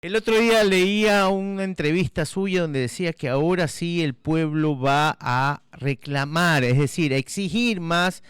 El otro día leía una entrevista suya donde decía que ahora sí el pueblo va a reclamar, es decir, a exigir más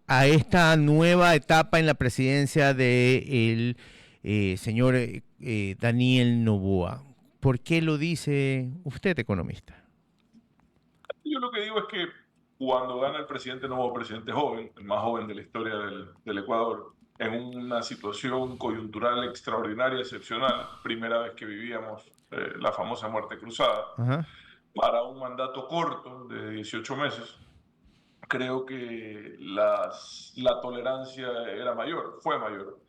a esta nueva etapa en la presidencia del señor Daniel Noboa. ¿Por qué lo dice usted, economista? Yo lo que digo es que cuando gana el presidente nuevo, presidente joven, el más joven de la historia del Ecuador, en una situación coyuntural extraordinaria, excepcional, primera vez que vivíamos la famosa muerte cruzada, Ajá. para un mandato corto de 18 meses, creo que la tolerancia era mayor, fue mayor.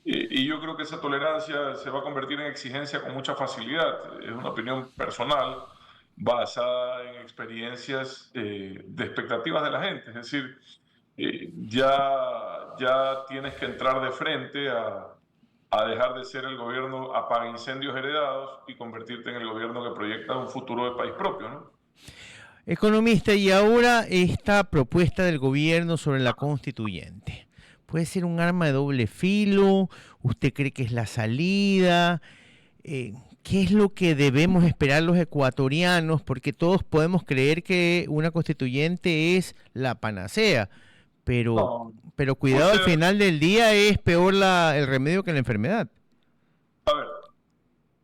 Y yo creo que esa tolerancia se va a convertir en exigencia con mucha facilidad. Es una opinión personal basada en experiencias de expectativas de la gente. Es decir, ya tienes que entrar de frente a dejar de ser el gobierno apaga incendios heredados y convertirte en el gobierno que proyecta un futuro de país propio, ¿no? Economista, y ahora esta propuesta del gobierno sobre la constituyente. ¿Puede ser un arma de doble filo? ¿Usted cree que es la salida? ¿Qué es lo que debemos esperar los ecuatorianos? Porque todos podemos creer que una constituyente es la panacea, pero, No, pero o cuidado, al sea, final del día es peor el remedio que la enfermedad. a ver,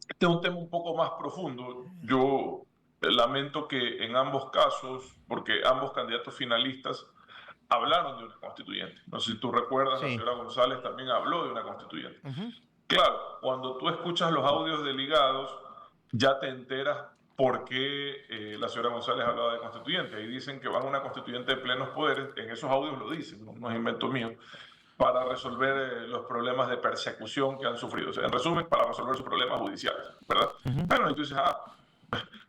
este es un tema un poco más profundo. Yo lamento que en ambos casos, porque ambos candidatos finalistas hablaron de una constituyente. No sé si tú recuerdas, la Sí. señora González también habló de una constituyente. Ujú. Claro, cuando tú escuchas los audios de ligados, ya te enteras por qué la señora González hablaba de constituyente. Ahí dicen que van a una constituyente de plenos poderes, en esos audios lo dicen, no es invento mío, para resolver los problemas de persecución que han sufrido. O sea, en resumen, para resolver sus problemas judiciales, ¿verdad? Ujú. Bueno, y tú dices,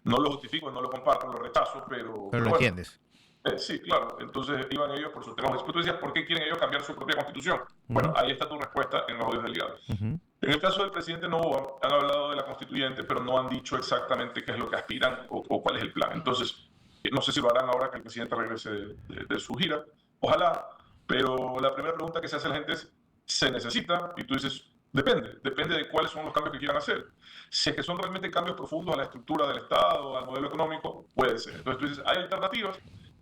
no lo justifico, no lo comparto, lo rechazo, Pero pero lo bueno, entiendes. sí, claro. Entonces iban ellos por sus temas. Después tú decías, ¿por qué quieren ellos cambiar su propia constitución? Bueno, Ujú. ahí está tu respuesta en los audios del ligados. Ujú. En el caso del presidente Noboa, han hablado de la constituyente, pero no han dicho exactamente qué es lo que aspiran o cuál es el plan. Entonces, no sé si lo harán ahora que el presidente regrese de su gira. Ojalá, pero la primera pregunta que se hace a la gente es, ¿se necesita? Y tú dices, depende de cuáles son los cambios que quieran hacer. Si es que son realmente cambios profundos a la estructura del Estado, al modelo económico, puede ser. Entonces tú dices, ¿hay alternativas?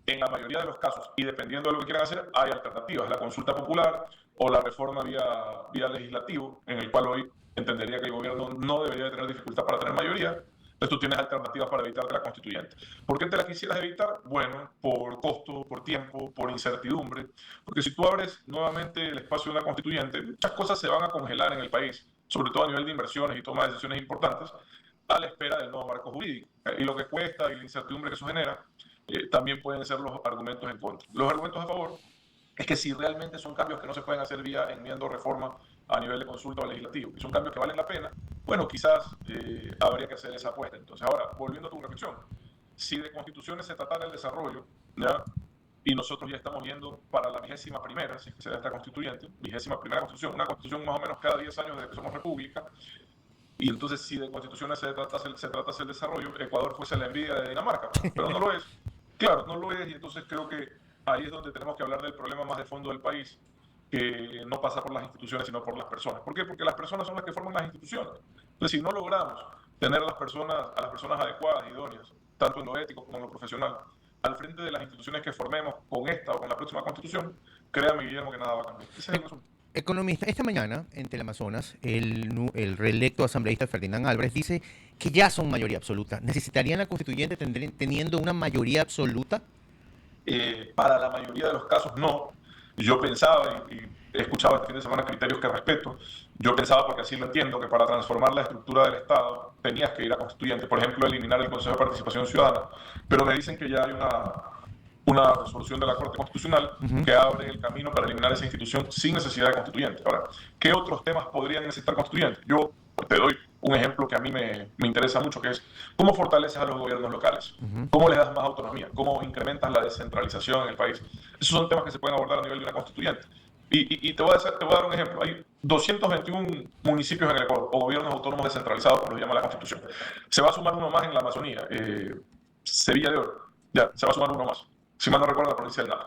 En la mayoría de los casos, y dependiendo de lo que quieran hacer, hay alternativas. La consulta popular o la reforma vía legislativo, en el cual hoy entendería que el gobierno no debería de tener dificultad para tener mayoría. Entonces tú tienes alternativas para evitarte la constituyente. ¿Por qué te la quisieras evitar? Bueno, por costo, por tiempo, por incertidumbre. Porque si tú abres nuevamente el espacio de una constituyente, muchas cosas se van a congelar en el país, sobre todo a nivel de inversiones y toma de decisiones importantes, a la espera del nuevo marco jurídico. Y lo que cuesta y la incertidumbre que eso genera, también pueden ser los argumentos en contra. Los argumentos a favor es que si realmente son cambios que no se pueden hacer vía enmienda o reforma a nivel de consulta o legislativo, y son cambios que valen la pena, bueno, quizás habría que hacer esa apuesta. Entonces, ahora, volviendo a tu reflexión, si de constituciones se tratara el desarrollo, ¿ya? Y nosotros ya estamos yendo para la 21ª, si se da esta constituyente, 21ª constitución, una constitución más o menos cada 10 años desde que somos república, y entonces si de constituciones se tratase el desarrollo, Ecuador fuese la envidia de Dinamarca, pero no lo es. Claro, no lo es, y entonces creo que ahí es donde tenemos que hablar del problema más de fondo del país, que no pasa por las instituciones, sino por las personas. ¿Por qué? Porque las personas son las que forman las instituciones. Entonces, si no logramos tener a las personas adecuadas, idóneas, tanto en lo ético como en lo profesional, al frente de las instituciones que formemos con esta o con la próxima constitución, créame, Guillermo, que nada va a cambiar. Ese es el resumen. Economista, esta mañana en Teleamazonas, el reelecto asambleísta Ferdinand Álvarez dice que ya son mayoría absoluta. ¿Necesitarían la constituyente teniendo una mayoría absoluta? Para la mayoría de los casos no. Yo pensaba, y he escuchado este fin de semana criterios que respeto, yo pensaba, porque así lo entiendo, que para transformar la estructura del Estado tenías que ir a constituyente, por ejemplo, eliminar el Consejo de Participación Ciudadana, pero me dicen que ya hay una resolución de la Corte Constitucional Ujú. que abre el camino para eliminar esa institución sin necesidad de constituyente. Ahora, ¿qué otros temas podrían necesitar constituyentes? Yo te doy un ejemplo que a mí me interesa mucho, que es cómo fortaleces a los gobiernos locales, Ujú. cómo les das más autonomía, cómo incrementas la descentralización en el país. Esos son temas que se pueden abordar a nivel de una constituyente. Y te voy a dar un ejemplo. Hay 221 municipios en el Ecuador, o gobiernos autónomos descentralizados, como lo llama la Constitución. Se va a sumar uno más en la Amazonía, Sevilla de Oro. Ya, se va a sumar uno más. Si mal no recuerdo, la provincia del Nara.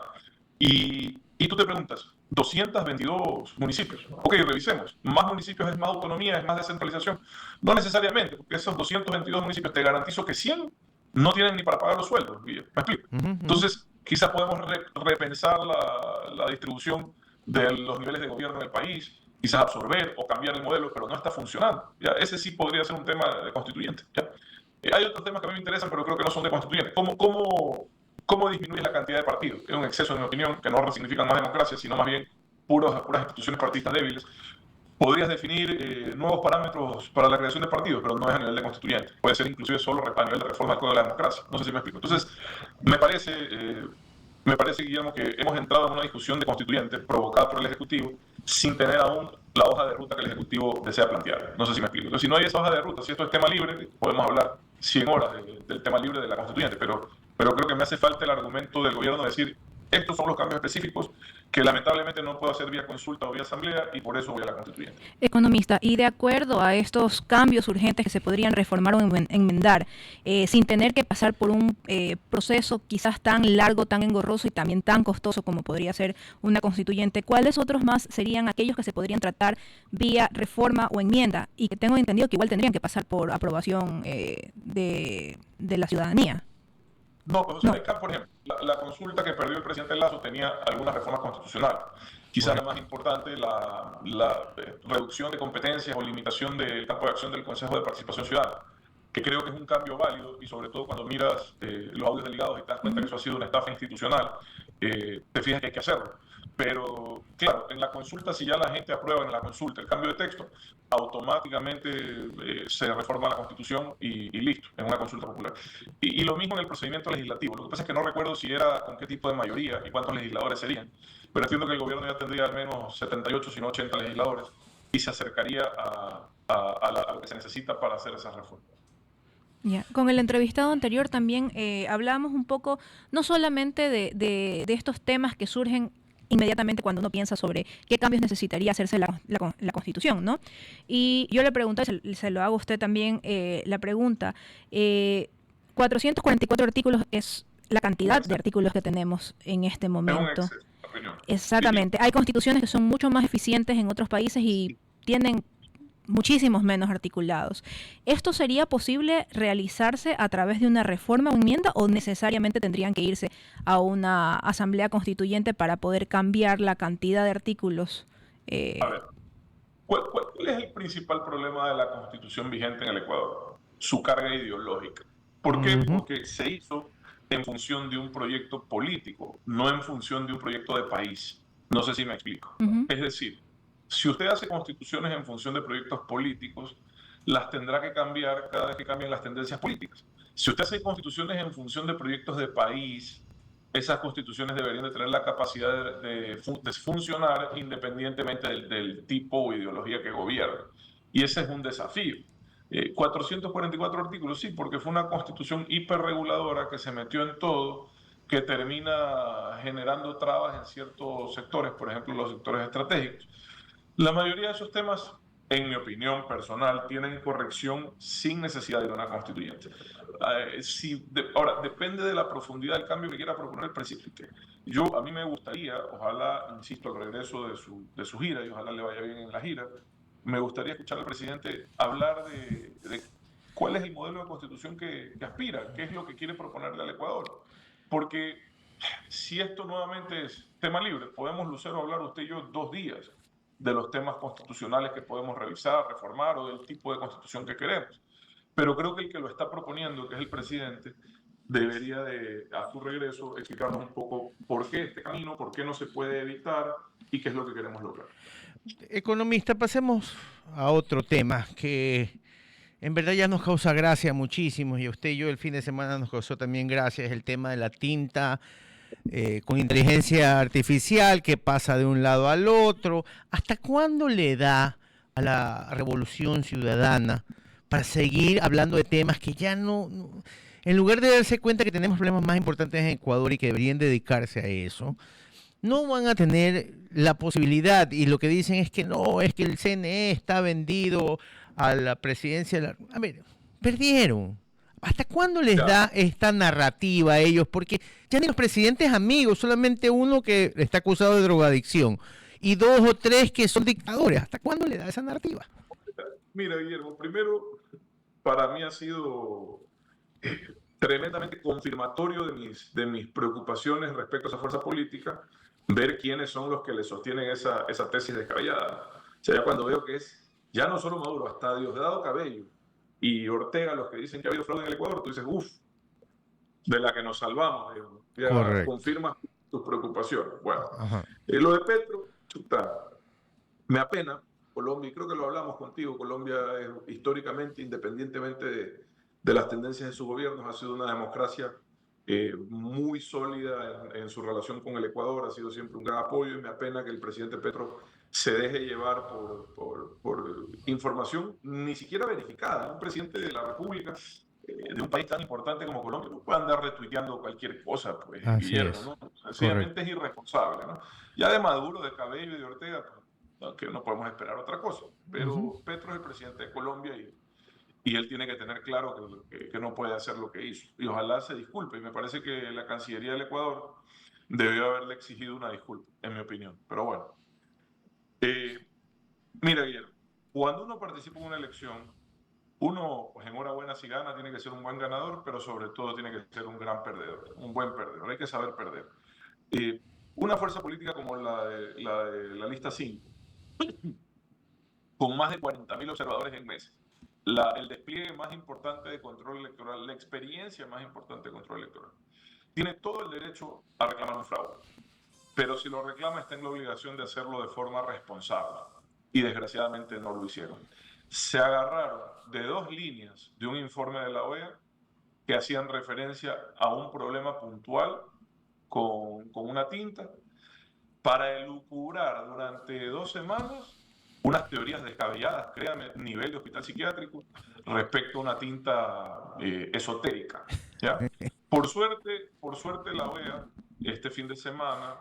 Y tú te preguntas, 222 municipios. Ok, revisemos. Más municipios es más autonomía, es más descentralización. No necesariamente, porque esos 222 municipios te garantizo que 100 no tienen ni para pagar los sueldos. ¿Me explico? Entonces, quizás podemos repensar la distribución de los niveles de gobierno en el país, quizás absorber o cambiar el modelo, pero no está funcionando. ¿Ya? Ese sí podría ser un tema de constituyente. ¿Ya? Hay otros temas que a mí me interesan, pero creo que no son de constituyente. ¿Cómo disminuye la cantidad de partidos? Es un exceso, en mi opinión, que no significan más democracia, sino más bien puras instituciones partidistas débiles. Podrías definir nuevos parámetros para la creación de partidos, pero no es a nivel de constituyente. Puede ser inclusive solo a nivel de reforma del Código de la Democracia. No sé si me explico. Entonces, me parece, Guillermo, que hemos entrado en una discusión de constituyente provocada por el Ejecutivo sin tener aún la hoja de ruta que el Ejecutivo desea plantear. No sé si me explico. Entonces, si no hay esa hoja de ruta, si esto es tema libre, podemos hablar 100 horas del tema libre de la constituyente, pero creo que me hace falta el argumento del gobierno de decir, estos son los cambios específicos que lamentablemente no puedo hacer vía consulta o vía asamblea y por eso voy a la constituyente. Economista, y de acuerdo a estos cambios urgentes que se podrían reformar o enmendar, sin tener que pasar por un proceso quizás tan largo, tan engorroso y también tan costoso como podría ser una constituyente, ¿cuáles otros más serían aquellos que se podrían tratar vía reforma o enmienda y que tengo entendido que igual tendrían que pasar por aprobación de la ciudadanía? No, pues, o sea, por ejemplo, la consulta que perdió el presidente Lasso tenía algunas reformas constitucionales. Quizás la más importante, la reducción de competencias o limitación del campo de acción del Consejo de Participación Ciudadana, que creo que es un cambio válido y sobre todo cuando miras los audios delegados y te das cuenta que eso ha sido una estafa institucional, te fijas que hay que hacerlo. Pero claro, en la consulta, si ya la gente aprueba en la consulta el cambio de texto, automáticamente se reforma la Constitución y listo, en una consulta popular. Y lo mismo en el procedimiento legislativo. Lo que pasa es que no recuerdo si era con qué tipo de mayoría y cuántos legisladores serían, pero entiendo que el gobierno ya tendría al menos 78, si no 80 legisladores, y se acercaría a lo que se necesita para hacer esa reforma. Yeah. Con el entrevistado anterior también hablábamos un poco, no solamente de estos temas que surgen inmediatamente cuando uno piensa sobre qué cambios necesitaría hacerse la Constitución, ¿no? Y yo le pregunto, se lo hago a usted también la pregunta, 444 artículos es la cantidad de artículos que tenemos en este momento. Es un exceso, opinión. Exactamente. Hay constituciones que son mucho más eficientes en otros países y tienen muchísimos menos articulados. ¿Esto sería posible realizarse a través de una reforma o enmienda o necesariamente tendrían que irse a una asamblea constituyente para poder cambiar la cantidad de artículos? A ver, ¿cuál es el principal problema de la Constitución vigente en el Ecuador? Su carga ideológica. ¿Por qué? Porque se hizo en función de un proyecto político, no en función de un proyecto de país. No sé si me explico. Es decir, si usted hace constituciones en función de proyectos políticos, las tendrá que cambiar cada vez que cambien las tendencias políticas. Si usted hace constituciones en función de proyectos de país, esas constituciones deberían de tener la capacidad de funcionar independientemente del tipo o ideología que gobierne. Y ese es un desafío. 444 artículos, sí, porque fue una constitución hiperreguladora que se metió en todo, que termina generando trabas en ciertos sectores, por ejemplo, los sectores estratégicos. La mayoría de esos temas, en mi opinión personal, tienen corrección sin necesidad de una constituyente. Ahora, depende de la profundidad del cambio que quiera proponer el presidente. A mí me gustaría, ojalá, insisto, al regreso de su gira, y ojalá le vaya bien en la gira, me gustaría escuchar al presidente hablar de cuál es el modelo de constitución que aspira, qué es lo que quiere proponerle al Ecuador. Porque si esto nuevamente es tema libre, podemos, Lucero, hablar usted y yo 2 días de los temas constitucionales que podemos revisar, reformar o del tipo de constitución que queremos. Pero creo que el que lo está proponiendo, que es el presidente, debería a su regreso, explicarnos un poco por qué este camino, por qué no se puede evitar y qué es lo que queremos lograr. Economista, pasemos a otro tema que en verdad ya nos causa gracia muchísimo, y a usted y yo el fin de semana nos causó también gracia, es el tema de la tinta con inteligencia artificial que pasa de un lado al otro. ¿Hasta cuándo le da a la revolución ciudadana para seguir hablando de temas que ya no, en lugar de darse cuenta que tenemos problemas más importantes en Ecuador y que deberían dedicarse a eso, no van a tener la posibilidad? Y lo que dicen es que no, es que el CNE está vendido a la presidencia. A ver, perdieron. ¿Hasta cuándo les da esta narrativa a ellos? Porque ya ni los presidentes amigos, solamente uno que está acusado de drogadicción. y 2 o 3 que son dictadores. ¿Hasta cuándo le da esa narrativa? Mira, Guillermo, primero, para mí ha sido tremendamente confirmatorio de mis preocupaciones respecto a esa fuerza política, ver quiénes son los que le sostienen esa tesis descabellada. O sea, ya cuando veo que es ya no solo Maduro, hasta Diosdado Cabello y Ortega los que dicen que ha habido fraude en el Ecuador, tú dices, uff, de la que nos salvamos, digamos. Ya Correcto. confirmas tus preocupaciones. Bueno, lo de Petro, chuta, me apena. Colombia, y creo que lo hablamos contigo, Colombia históricamente, independientemente de las tendencias de sus gobiernos, ha sido una democracia muy sólida en su relación con el Ecuador, ha sido siempre un gran apoyo, y me apena que el presidente Petro se deje llevar por información ni siquiera verificada. Un presidente de la República, de un país tan importante como Colombia, no puede andar retuiteando cualquier cosa, pues, Guillermo, ¿no? Sencillamente es irresponsable, ¿no? Ya de Maduro, de Cabello y de Ortega, pues, que no podemos esperar otra cosa, pero Petro es el presidente de Colombia y él tiene que tener claro que no puede hacer lo que hizo, y ojalá se disculpe, y me parece que la Cancillería del Ecuador debió haberle exigido una disculpa, en mi opinión, pero bueno. Mira, Guillermo, cuando uno participa en una elección, uno, pues enhorabuena si gana, tiene que ser un buen ganador, pero sobre todo tiene que ser un gran perdedor, un buen perdedor, hay que saber perder. Una fuerza política como la de la lista 5, con más de 40.000 observadores en meses, el despliegue más importante de control electoral, la experiencia más importante de control electoral, tiene todo el derecho a reclamar un fraude, pero si lo reclama está en la obligación de hacerlo de forma responsable, y desgraciadamente no lo hicieron. Se agarraron de 2 líneas de un informe de la OEA que hacían referencia a un problema puntual con una tinta para elucubrar durante 2 semanas unas teorías descabelladas, créanme, nivel de hospital psiquiátrico, respecto a una tinta esotérica, ¿ya? Por suerte la OEA este fin de semana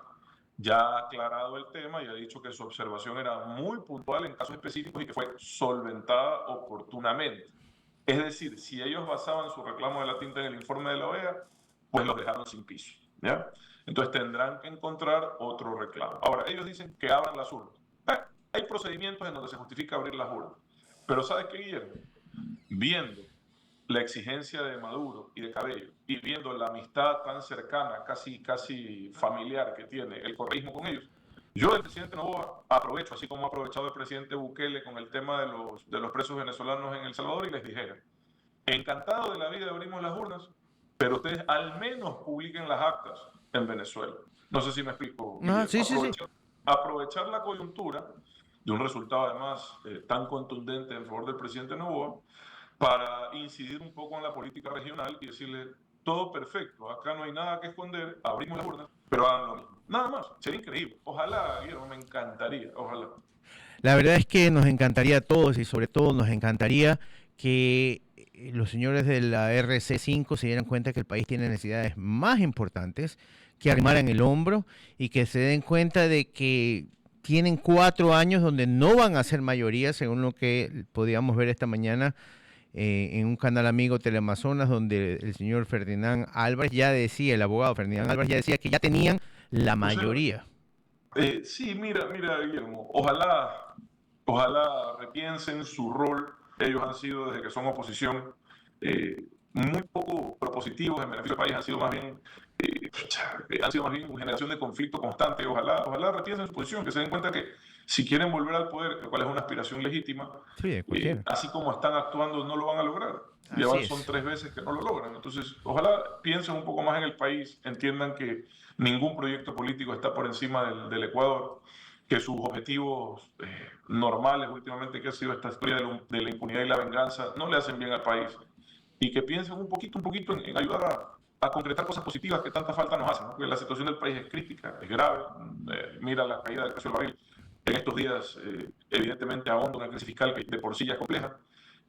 ya ha aclarado el tema y ha dicho que su observación era muy puntual en casos específicos y que fue solventada oportunamente. Es decir, si ellos basaban su reclamo de la tinta en el informe de la OEA, pues los dejaron sin piso, ¿ya? Entonces tendrán que encontrar otro reclamo. Ahora, ellos dicen que abran las urnas. Hay procedimientos en donde se justifica abrir las urnas. Pero ¿sabes qué, Guillermo? Viendo la exigencia de Maduro y de Cabello y viendo la amistad tan cercana, casi familiar que tiene el correísmo con ellos, yo, el presidente Noboa, aprovecho, así como ha aprovechado el presidente Bukele con el tema de los presos venezolanos en El Salvador, y les dijera, encantado de la vida abrimos las urnas, pero ustedes al menos publiquen las actas en Venezuela. No sé si me explico. Sí. Aprovechar la coyuntura de un resultado además tan contundente en favor del presidente Noboa para incidir un poco en la política regional y decirle, todo perfecto, acá no hay nada que esconder, abrimos la urna, pero hagan lo mismo. Nada más, sería increíble. Ojalá, Guillermo, me encantaría, ojalá. La verdad es que nos encantaría a todos y sobre todo nos encantaría que los señores de la RC5 se dieran cuenta que el país tiene necesidades más importantes, que arrimaran el hombro y que se den cuenta de que tienen 4 años donde no van a ser mayoría, según lo que podíamos ver esta mañana en un canal amigo Teleamazonas, donde el señor Ferdinand Álvarez ya decía, el abogado Ferdinand Álvarez ya decía que ya tenían la mayoría. Sí, mira, Guillermo, ojalá repiensen su rol. Ellos han sido, desde que son oposición, muy poco propositivos en beneficio del país, han sido más bien una generación de conflicto constante. Ojalá repiensen su posición, que se den cuenta que si quieren volver al poder, lo cual es una aspiración legítima, sí, así como están actuando no lo van a lograr. Ya son 3 veces que no lo logran. Entonces, ojalá piensen un poco más en el país, entiendan que ningún proyecto político está por encima del Ecuador, que sus objetivos normales últimamente, que ha sido esta historia de la impunidad y la venganza, no le hacen bien al país, y que piensen un poquito en ayudar a concretar cosas positivas que tanta falta nos hacen, ¿no? Porque la situación del país es crítica, es grave. Mira la caída del precio del barril. En estos días, evidentemente, ahonda una crisis fiscal que de por sí ya es compleja.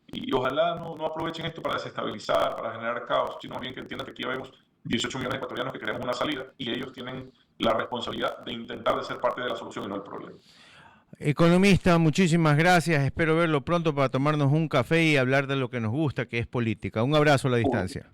Y ojalá no aprovechen esto para desestabilizar, para generar caos, sino bien que entiendan que aquí vemos 18 millones de ecuatorianos que queremos una salida y ellos tienen la responsabilidad de intentar de ser parte de la solución y no el problema. Economista, muchísimas gracias. Espero verlo pronto para tomarnos un café y hablar de lo que nos gusta, que es política. Un abrazo a la distancia.